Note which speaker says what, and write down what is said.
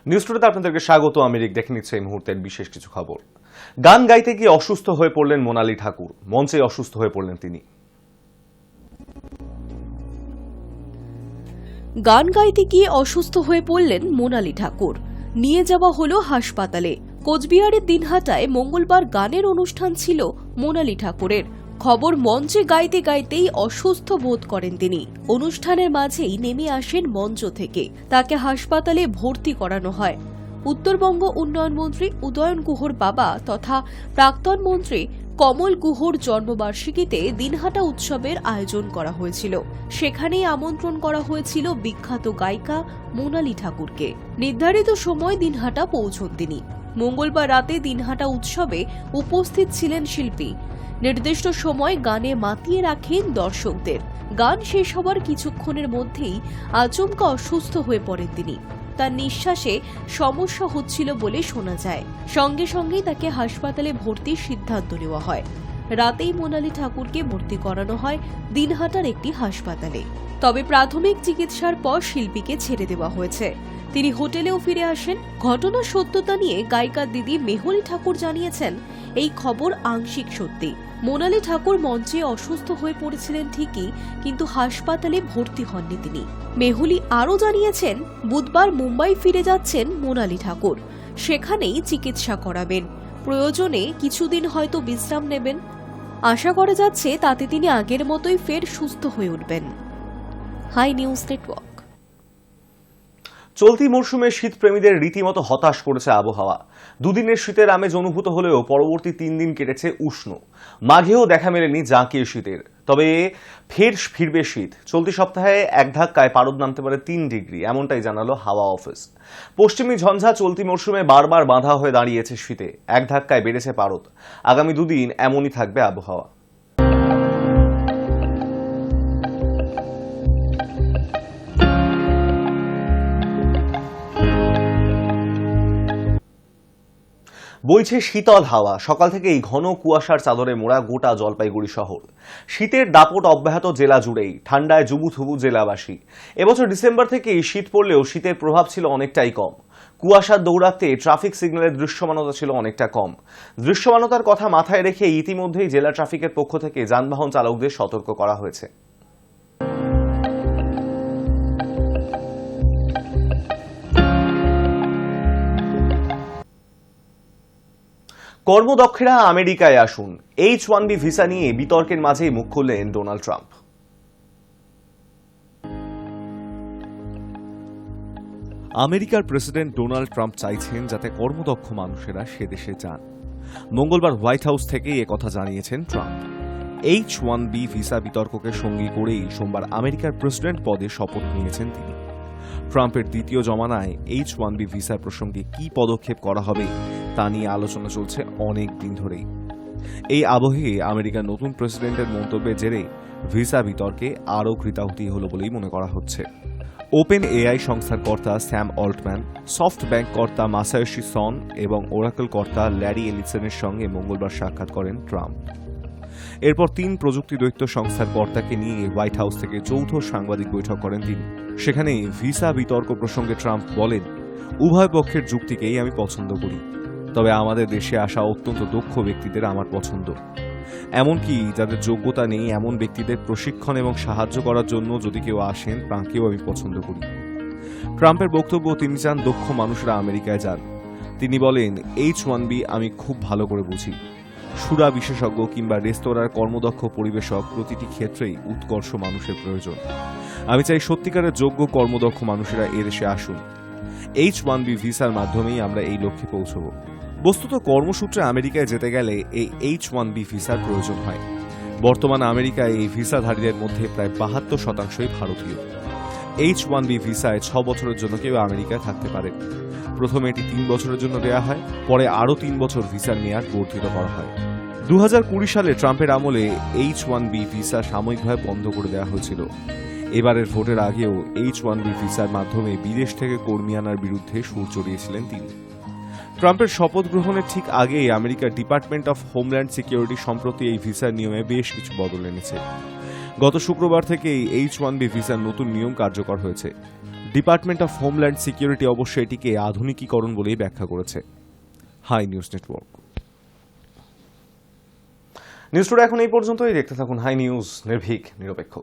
Speaker 1: News টুডেতে আপনাদেরকে স্বাগত। আমি রিক, দেখে নিচ্ছে এই মুহূর্তের বিশেষ কিছু খবর। গান গাইতে গিয়ে অসুস্থ হয়ে পড়লেন মোনালি ঠাকুর। মঞ্চে অসুস্থ হয়ে পড়লেন তিনি।
Speaker 2: গান গাইতে গিয়ে অসুস্থ হয়ে পড়লেন মোনালি ঠাকুর। নিয়ে যাওয়া হলো হাসপাতালে। কোচবিহারের দিনহাটায় মঙ্গলবার গানের অনুষ্ঠান ছিল মোনালি ঠাকুরের। খবর, মঞ্চে গাইতে গাইতেই অসুস্থ বোধ করেন তিনি। অনুষ্ঠানের মাঝেই নেমে আসেন মঞ্চ থেকে। তাকে হাসপাতালে ভর্তি করানো হয়। উত্তরবঙ্গ উন্নয়ন মন্ত্রী উদয়ন গুহর বাবা তথা প্রাক্তন মন্ত্রী কমল গুহর জন্মবার্ষিকীতে দিনহাটা উৎসবের আয়োজন করা হয়েছিল। সেখানেই আমন্ত্রণ করা হয়েছিল বিখ্যাত গায়িকা মোনালি ঠাকুরকে। নির্ধারিত সময় দিনহাটা পৌঁছন তিনি। মঙ্গলবার রাতে দিনহাটা উৎসবে উপস্থিত ছিলেন শিল্পী। নির্দিষ্ট সময় গানে মাতিয়ে রাখেন দর্শকদের। গান শেষ হবার কিছুক্ষণের মধ্যেই আচমকা অসুস্থ হয়ে পড়েন তিনি। তার নিঃশ্বাসে সমস্যা হচ্ছিল বলে শোনা যায়। সঙ্গে সঙ্গেই তাকে হাসপাতালে ভর্তির সিদ্ধান্ত নেওয়া হয়। রাতেই মোনালি ঠাকুরকে ভর্তি করানো হয় দিনহাটার একটি হাসপাতালে। তবে প্রাথমিক চিকিৎসার পর শিল্পীকে ছেড়ে দেওয়া হয়েছে। তিনি হোটেলেও ফিরে আসেন। ঘটনার সত্যতা নিয়ে গায়িকার দিদি মেহুলি ঠাকুর জানিয়েছেন, এই খবর আংশিক সত্যি। মোনালি ঠাকুর মঞ্চে অসুস্থ হয়ে পড়েছিলেন ঠিকই, কিন্তু হাসপাতালে ভর্তি হননি তিনি। মেহুলি আরও জানিয়েছেন, বুধবার মুম্বাই ফিরে যাচ্ছেন মোনালি ঠাকুর। সেখানেই চিকিৎসা করাবেন। প্রয়োজনে কিছুদিন হয়তো বিশ্রাম নেবেন। আশা করা যাচ্ছে তাতে তিনি আগের মতোই ফের সুস্থ হয়ে উঠবেন। Hi News Network.
Speaker 1: চলতি মরশুমে শীতপ্রেমীদের রীতিমতো হতাশ করেছে আবহাওয়া। দুদিনের শীতের আমেজ অনুভূত হলেও পরবর্তী 3 দিন কেটেছে উষ্ণ। মাঘেও দেখা মেলেনি জাঁকিয়ে শীতের। তবে ফের ফিরবে শীত। চলতি সপ্তাহে এক ধাক্কায় পারদ নামতে পারে 3 ডিগ্রি, এমনটাই জানালো হাওয়া অফিস। পশ্চিমী ঝঞ্ঝা চলতি মরশুমে বারবার বাঁধা হয়ে দাঁড়িয়েছে শীতে। এক ধাক্কায় বেড়েছে পারদ। আগামী 2 দিন এমনই থাকবে আবহাওয়া। বইছে শীতল হাওয়া। সকাল থেকেই ঘন কুয়াশার চাদরে মোড়া গোটা জলপাইগুড়ি শহর। শীতের দাপট অব্যাহত জেলা জুড়েই। ঠান্ডায় জুবুথুবু জেলাবাসী। এবছর ডিসেম্বর থেকেই শীত পড়লেও শীতের প্রভাব ছিল অনেকটাই কম। কুয়াশার দৌরাত্মে ট্রাফিক সিগন্যালের দৃশ্যমানতা ছিল অনেকটা কম। দৃশ্যমানতার কথা মাথায় রেখে ইতিমধ্যেই জেলা ট্রাফিকের পক্ষ থেকে যানবাহন চালকদের সতর্ক করা হয়েছে। কর্মদক্ষেরা আমেরিকায় আসুন। H-1B ভিসা নিয়ে বিতর্কের মাঝেই মুখ খুললেন ডোনাল্ড ট্রাম্প। আমেরিকার প্রেসিডেন্ট ডোনাল্ড ট্রাম্প চাইছেন যাতে কর্মদক্ষ মানুষেরা সে দেশে যান। মঙ্গলবার হোয়াইট হাউস থেকেই একথা জানিয়েছেন ট্রাম্প। H-1B ভিসা বিতর্ককে সঙ্গী করেই সোমবার আমেরিকার প্রেসিডেন্ট পদে শপথ নিয়েছেন তিনি। ট্রাম্পের দ্বিতীয় জমানায় H-1B ভিসার প্রসঙ্গে কি পদক্ষেপ করা হবে তা নিয়ে আলোচনা চলছে অনেক দিন ধরেই। এই আবহে আমেরিকার নতুন প্রেসিডেন্টের মন্তব্যের জেরে ভিসা বিতর্কে আরও কৃতাহুতি হল বলেই মনে করা হচ্ছে। ওপেন এআই সংস্থার কর্তা স্যাম অল্টম্যান, সফট ব্যাংক কর্তা মাসায়োশি সন এবং ওরাকল কর্তা ল্যারি এলিসনের সঙ্গে মঙ্গলবার সাক্ষাৎ করেন ট্রাম্প। এরপর 3 প্রযুক্তি দৈত্য সংস্থার কর্তাকে নিয়ে হোয়াইট হাউস থেকে যৌথ সাংবাদিক বৈঠক করেন তিনি। সেখানে ভিসা বিতর্ক প্রসঙ্গে ট্রাম্প বলেন, উভয় পক্ষের যুক্তিকেই আমি পছন্দ করি। তবে আমাদের দেশে আসা অত্যন্ত দক্ষ ব্যক্তিদের আমার পছন্দ। এমনকি যাদের যোগ্যতা নেই এমন ব্যক্তিদের প্রশিক্ষণ এবং সাহায্য করার জন্য যদি কেউ আসেন তাঁকেও আমি পছন্দ করি। ট্রাম্পের বক্তব্য, তিনি চান দক্ষ মানুষরা আমেরিকায় যান। তিনি বলেন, H-1B আমি খুব ভালো করে বুঝি। সুরা বিশেষজ্ঞ কিংবা রেস্তোরাঁর কর্মদক্ষ পরিবেশক, প্রতিটি ক্ষেত্রেই উৎকর্ষ মানুষের প্রয়োজন। আমি চাই সত্যিকারের যোগ্য কর্মদক্ষ মানুষেরা এদেশে আসুন। H-1B ভিসার মাধ্যমেই আমরা এই লক্ষ্যে পৌঁছব। বস্তুত কর্মসূত্রে আমেরিকায় যেতে গেলে এই H-1B ভিসার প্রয়োজন হয়। বর্তমানে আমেরিকায় এই ভিসাধারীদের মধ্যে প্রায় 72% ভারতীয়। H-1B ভিসায় 6 বছরের জন্য কেউ আমেরিকায় থাকতে পারে। প্রথমে এটি 3 বছরের জন্য দেয়া হয়, পরে আরও 3 বছর ভিসার মেয়াদ বর্ধিত করা হয়। 2020 সালে ট্রাম্পের আমলে H-1B ভিসা সাময়িকভাবে বন্ধ করে দেওয়া হয়েছিল। এবারের ভোটের আগেও H-1B ভিসার মাধ্যমে বিদেশ থেকে কর্মী আনার বিরুদ্ধে সুর চড়িয়েছিলেন তিনি। ট্রাম্পের শপথ গ্রহণের ঠিক আগেই আমেরিকার ডিপার্টমেন্ট অফ হোমল্যান্ড সিকিউরিটি সম্প্রতি এই ভিসার নিয়মে বেশ কিছু বদল এনেছে। গত শুক্রবার থেকেই H-1B ভিসার নতুন নিয়ম কার্যকর হয়েছে। ডিপার্টমেন্ট অফ হোমল্যান্ড সিকিউরিটি অবশ্য এটিকে আধুনিকীকরণ বলেই ব্যাখ্যা করেছে। Hi News Network. News Today এখন এই পর্যন্তই। দেখতে থাকুন হাই নিউজ, নির্ভীক, নিরপেক্ষ।